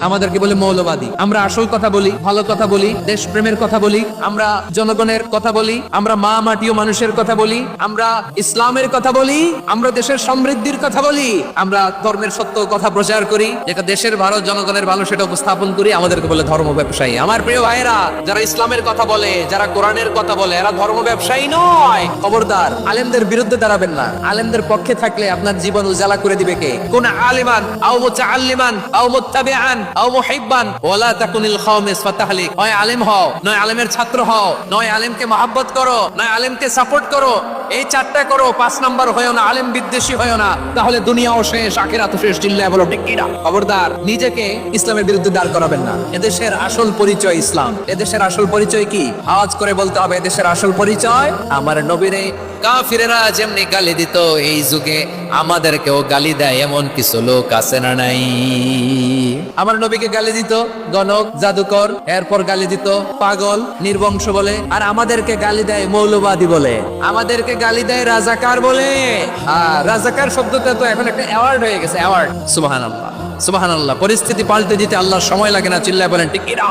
আমাদেরকে বলে মৌলবাদী। আমরা আসল কথা বলি, ভালো কথা বলি, দেশপ্রেমের কথা বলি, আমরা জনগণের কথা বলি, আমরা মা মাটি ও মানুষের কথা বলি, আমরা ইসলামের কথা বলি, আমরা দেশের সমৃদ্ধির কথা বলি, আমরা ধর্মের সত্য কথা প্রচার করি, যেটা দেশের ভালো জনগণের ভালো সেটা উপস্থাপন করি। আমাদেরকে বলে ধর্ম ব্যবসায়ী। আমার প্রিয় ভাইয়েরা, যারা ইসলামের কথা বলে, যারা কোরআনের কথা বলে, এরা ধর্ম ব্যবসায়ী নয়। খবরদার, আলেমদের বিরুদ্ধে দাঁড়াবেন না। আলেমদের পক্ষে থাকলে আপনার জীবন উজালা করে দিবে কে? কোন আলিমান আও মুতাআল্লিমান আও মুত্তাবিআন আও মুহিব্বান ওয়ালা তাকুনিল খাওমিস ফাতাহলিক। হয় আলেম হও, নয় আলেমের ছাত্র হও, নয় আলেমকে মহব্বত করো, নয় আলেমকে সাপোর্ট করো। এই চারটা করো, 5 নাম্বার হয়ো না, আলেম বিদ্বেষী হয়ো না, তাহলে দুনিয়াও শেষ, আখিরাতও শেষ। চিল্লায় বলো ঠিক কিনা? খবরদার, নিজেকে ইসলামের বিরুদ্ধে দাঁড় করাবেন না। এদেশের আসল পরিচয় ইসলাম। এদেশের আসল পরিচয় কি? আওয়াজ করে বলতে হবে, এদেশের আসল পরিচয় আমার নবীরে কাফিরেরা যেমনি গালি দিত, এই যুগে আমাদেরকেও গালি দেয় এমন কিছু লোক আছে না নাই? আমার নবীকে গালি দিত গণক, জাদুকর, এরপর গালি দিত পাগল, নির্বংশ বলে, আর আমাদেরকে গালি দেয় মৌলবাদী বলে, আমাদেরকে গালি দেয় রাজাকার বলে। রাজাকার শব্দটা তো এখন একটা অ্যাওয়ার্ড হয়ে গেছে, অ্যাওয়ার্ড। সুবহানাল্লাহ, সুবহানাল্লাহ। পরিস্থিতি পাল্টে দিতে আল্লাহর সময় লাগে না। চিল্লায় বলেন ঠিক কিনা?